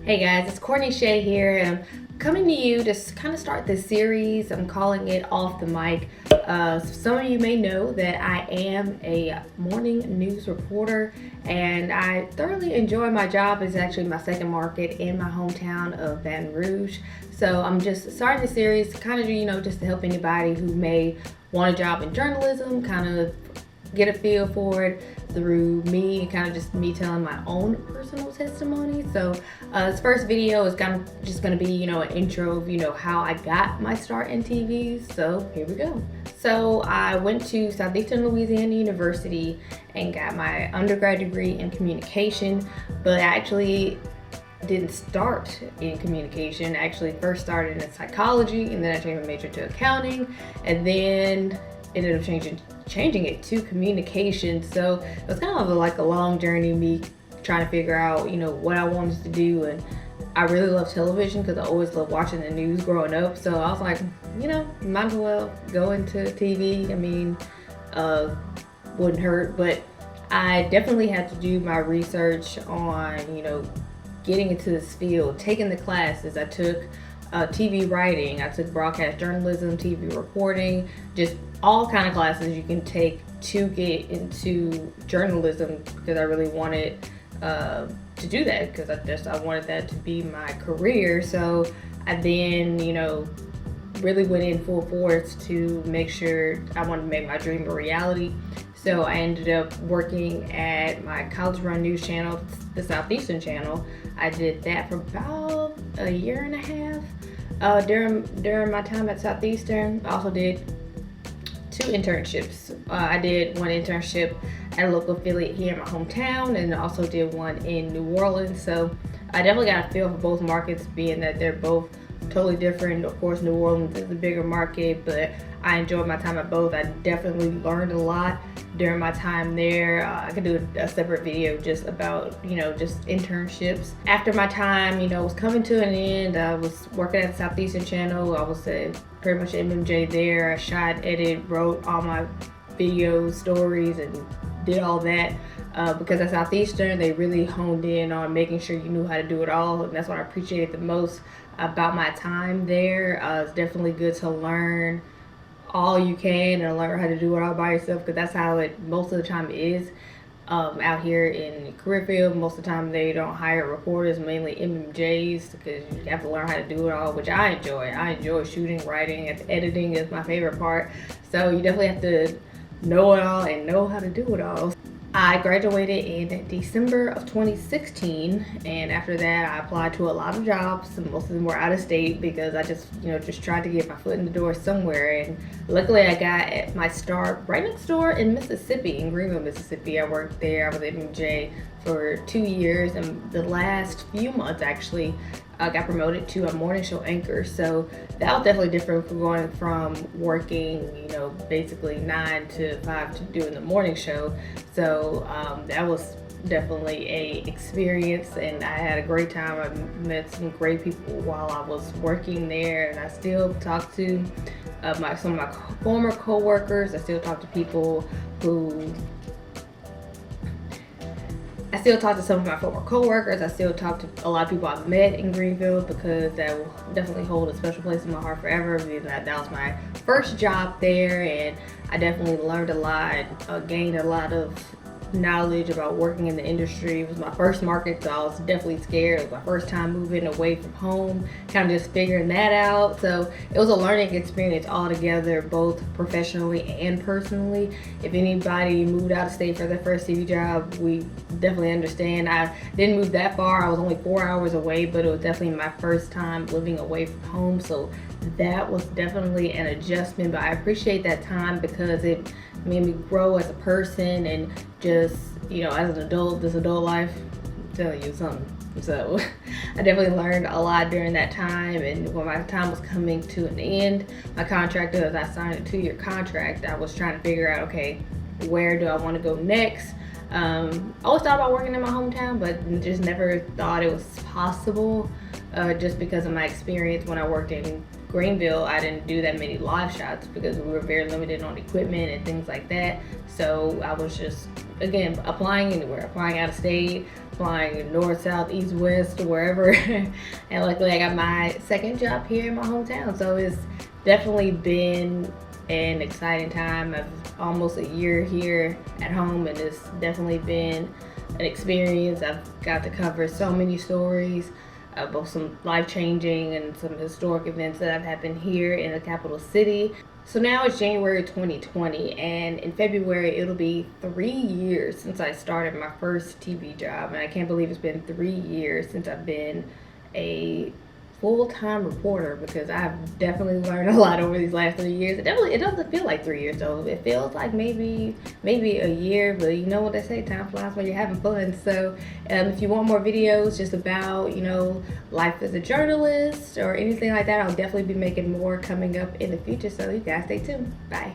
Hey guys, it's Courtney Shea here, and I'm coming to you to kind of start this series. I'm calling it Off the Mic. Some of you may know that I am a morning news reporter, and I thoroughly enjoy my job. It's actually my second market in my hometown of Baton Rouge. So I'm just starting the series, kind of, just to help anybody who may want a job in journalism, kind of get a feel for it through me, kind of just me telling my own personal testimony. So this first video is kind of just going to be, an intro of, how I got my start in TV. So here we go. So I went to Southeastern Louisiana University and got my undergrad degree in communication, but I actually didn't start in communication. I actually first started in psychology, and then I changed my major to accounting, and then ended up changing it to communication. So it was kind of like a long journey, me trying to figure out, what I wanted to do. And I really love television because I always loved watching the news growing up. So I was like, might as well go into TV. I mean, wouldn't hurt. But I definitely had to do my research on, getting into this field, taking the classes. I took TV writing, I took broadcast journalism, TV reporting, just all kind of classes you can take to get into journalism, because I really wanted to do that, because I wanted that to be my career. So I then, really went in full force to make sure I wanted to make my dream a reality. So I ended up working at my college run news channel, the Southeastern channel. I did that for about a year and a half. During my time at Southeastern, I also did 2 internships. I did one internship at a local affiliate here in my hometown, and also did one in New Orleans. So I definitely got a feel for both markets, being that they're both totally different. Of course, New Orleans is a bigger market, but I enjoyed my time at both. I definitely learned a lot during my time there. I could do a separate video just about, just internships. After my time, was coming to an end, I was working at the Southeastern channel. I was pretty much MMJ there. I shot, edited, wrote all my videos, stories, and did all that. Because at Southeastern, they really honed in on making sure you knew how to do it all, and that's what I appreciated the most about my time there. It's definitely good to learn all you can and learn how to do it all by yourself, because that's how it most of the time is out here in career field. Most of the time they don't hire reporters, mainly MMJs, because you have to learn how to do it all, which I enjoy. I enjoy shooting, writing, and editing is my favorite part. So you definitely have to know it all and know how to do it all. I graduated in December of 2016, and after that I applied to a lot of jobs. Most of them were out of state, because I just tried to get my foot in the door somewhere. And luckily I got my start right next door in Mississippi, in Greenville, Mississippi. I worked there. I was at MJ for 2 years, and the last few months actually I got promoted to a morning show anchor. So that was definitely different from going from working, basically 9 to 5 to doing the morning show. So that was definitely a experience, and I had a great time. I met some great people while I was working there, and I still talk to some of my former co-workers. I still talk to people who I still talk to some of my former co-workers. I still talk to a lot of people I've met in Greenville, because that will definitely hold a special place in my heart forever, because that was my first job there, and I definitely learned a lot, gained a lot of knowledge about working in the industry. It was my first market, so I was definitely scared. It was my first time moving away from home, kind of just figuring that out. So it was a learning experience altogether, both professionally and personally. If anybody moved out of state for their first TV job, we definitely understand. I didn't move that far. I was only 4 hours away, but it was definitely my first time living away from home. So that was definitely an adjustment, but I appreciate that time because it made me grow as a person, and just, as an adult, this adult life, I'm telling you something. So I definitely learned a lot during that time, and when my time was coming to an end, my contract, as I signed a 2-year contract, I was trying to figure out, okay, where do I want to go next? I always thought about working in my hometown, but just never thought it was possible, just because of my experience when I worked in Greenville. I didn't do that many live shots because we were very limited on equipment and things like that. So I was just again, applying anywhere, applying out of state, applying north, south, east, west, wherever. And luckily I got my second job here in my hometown. So it's definitely been an exciting time. I've almost a year here at home, and it's definitely been an experience. I've got to cover so many stories, both some life-changing and some historic events that have happened here in the capital city. So now it's January 2020, and in February it'll be 3 years since I started my first TV job, and I can't believe it's been 3 years since I've been a full-time reporter, because I've definitely learned a lot over these last 3 years. It doesn't feel like 3 years though. It feels like maybe a year, but you know what they say, time flies when you're having fun. So if you want more videos just about, life as a journalist or anything like that, I'll definitely be making more coming up in the future. So you guys stay tuned. Bye.